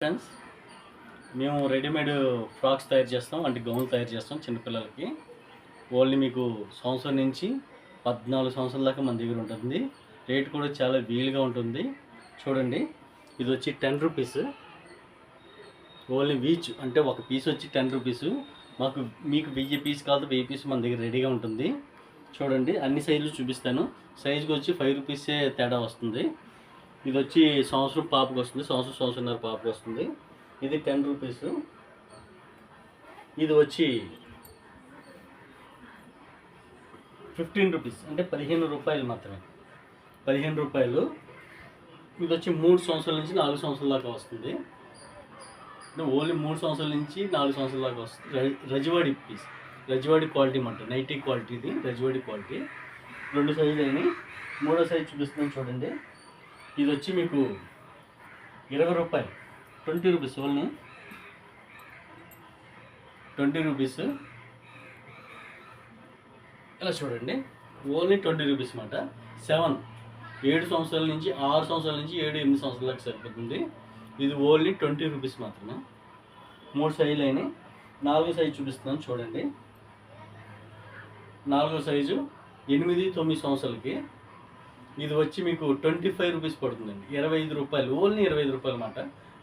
Friends, మేము readymade frocks తయారు చేస్తాం, అంటే గౌన్లు తయారు చేస్తాం చిన్నపిల్లలకి. ఓన్లీ మీకు సంవత్సరం నుంచి 14 సంవత్సరాల దాకా మన దగ్గర ఉంటుంది. రేట్ కూడా చాలా వీలుగా ఉంటుంది. చూడండి, ఇది వచ్చి 10 రూపీస్. ఓన్లీ ఈచ్ అంటే ఒక పీస్ వచ్చి 10 రూపీస్. మీకు 1000 పీస్ కాదు, 1000 పీస్ మన దగ్గర రెడీగా ఉంటుంది. చూడండి, అన్ని సైజులు చూపిస్తాను. సైజుకి వచ్చి 5 రూపీసే తేడా వస్తుంది. ఇది వచ్చి సంవత్సరం పాపకు వస్తుంది, సంవత్సరంన్నర పాపకు వస్తుంది. ఇది 10 రూపీస్. ఇది వచ్చి 15 రూపీస్, అంటే 15 రూపాయలు మాత్రమే. 15 రూపాయలు. ఇది వచ్చి 3 సంవత్సరాల నుంచి 4 సంవత్సరాల దాకా వస్తుంది. ఓన్లీ 3 సంవత్సరాల నుంచి 4 సంవత్సరాల దాకా వస్తుంది. రజవాడి పీస్, రజవాడి క్వాలిటీ అంటారు, నైటీ క్వాలిటీ. ఇది రజవాడి క్వాలిటీ. 2 సైజులు అయినాయి. 3వ సైజు చూపిస్తున్నాను చూడండి. ఇది వచ్చి మీకు 20 రూపాయలు, 20 రూపీస్. Only 20 rupees. ఇలా చూడండి, ఓన్లీ 20 రూపీస్ అన్నమాట. 7 సంవత్సరాల నుంచి 6 సంవత్సరాల నుంచి 7-8 సంవత్సరాల దాకా సరిపోతుంది. ఇది ఓన్లీ 20 రూపీస్ మాత్రమే. 3 సైజులు అయినాయి. 4వ సైజు చూపిస్తున్నాను చూడండి. 4వ సైజు 8-9 సంవత్సరాలకి. ఇది వచ్చి మీకు 25 రూపీస్ పడుతుందండి. 25 రూపాయలు, ఓన్లీ 25 రూపాయలు అన్నమాట.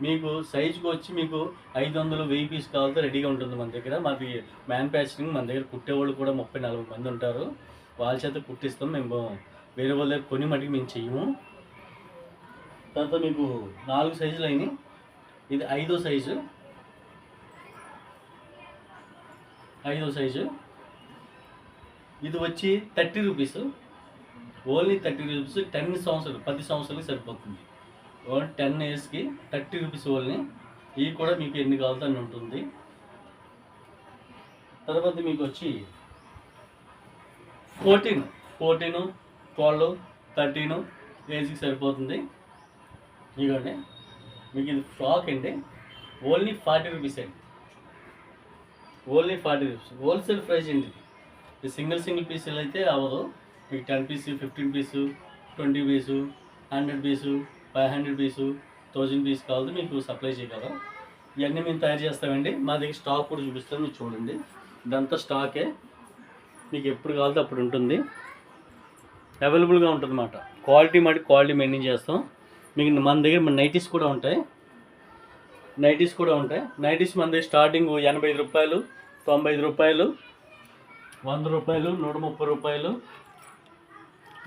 మీకు సైజుకి వచ్చి మీకు 500-1000 పీస్ కావాలంటే రెడీగా ఉంటుంది మన దగ్గర. మాది మ్యానుఫ్యాక్చరింగ్, మన దగ్గర కుట్టేవాళ్ళు కూడా 30-40 మంది ఉంటారు. వాళ్ళ చేత కుట్టిస్తాం. మేము వేరే వాళ్ళ దగ్గర కొని మటుకు మేము చెయ్యము. తర్వాత మీకు 4 సైజులు అయినాయి. ఇది 5వ సైజు. 5వ సైజు. ఇది వచ్చి 30 రూపీస్. Only 30 rupees. 10 సంవత్సరాలు, 10 సంవత్సరాలకి సరిపోతుంది. ఓన్లీ 10 ఇయర్స్కి 30 రూపీస్ ఓన్లీ. ఇవి కూడా మీకు ఎన్ని కావాలో అని ఉంటుంది. తర్వాత మీకు వచ్చి 14, 12, 13 ఏజ్కి సరిపోతుంది. ఇదిగోండి, మీకు ఇది ఫ్రాక్ అండి. ఓన్లీ 40 రూపీస్ అండి. Only 40 rupees. హోల్సేల్ ప్రైస్ అండి. ఇది సింగిల్ పీసులు అయితే అవ్వదు. మీకు 10 పీసు, 15 పీసు, 20 పీసు, 100 పీసు, 500 పీసు, 1000 పీస్ కావాలి మీకు సప్లై చేయగలం. ఇవన్నీ మేము తయారు చేస్తామండి. మా దగ్గర స్టాక్ కూడా చూపిస్తాను, మీరు చూడండి. ఇదంతా స్టాకే, మీకు ఎప్పుడు కావాలంటే అప్పుడు ఉంటుంది, అవైలబుల్గా ఉంటుంది అన్నమాట. క్వాలిటీ మెయింటైన్ చేస్తాం. మీకు మన దగ్గర నైటీస్ కూడా ఉంటాయి. నైటీస్ మన దగ్గర స్టార్టింగ్ 85 రూపాయలు, 95 రూపాయలు, 100 రూపాయలు, 130 రూపాయలు,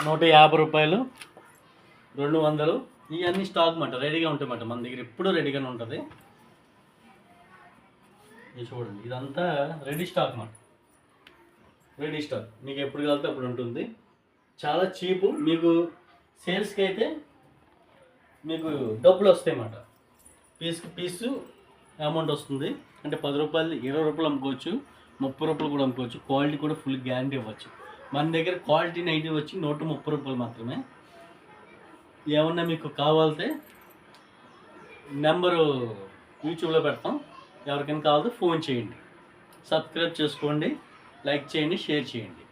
150 రూపాయలు, 200. ఇవన్నీ స్టాక్ అన్నమాట, రెడీగా ఉంటాయి అన్నమాట. మన దగ్గర ఎప్పుడూ రెడీగానే ఉంటుంది. ఇది చూడండి, ఇదంతా రెడీ స్టాక్ అన్నమాట. రెడీ స్టాక్ మీకు ఎప్పుడు కావాలంటే అప్పుడు ఉంటుంది. చాలా చీపు. మీకు సేల్స్కి అయితే మీకు డబ్బులు వస్తాయి అన్నమాట. పీసు అమౌంట్ వస్తుంది. అంటే 10 రూపాయలు, 20 రూపాయలు అమ్ముకోవచ్చు, 30 రూపాయలు కూడా అమ్ముకోవచ్చు. క్వాలిటీ కూడా ఫుల్ గ్యారంటీ ఇవ్వచ్చు. మన దగ్గర క్వాలిటీ నైటీ వచ్చి 130 రూపాయలు మాత్రమే. ఏమన్నా మీకు కావాలంటే నెంబరు యూట్యూబ్లో పెడతాం. ఎవరికైనా కావాలంటే ఫోన్ చేయండి. సబ్స్క్రైబ్ చేసుకోండి, లైక్ చేయండి, షేర్ చేయండి.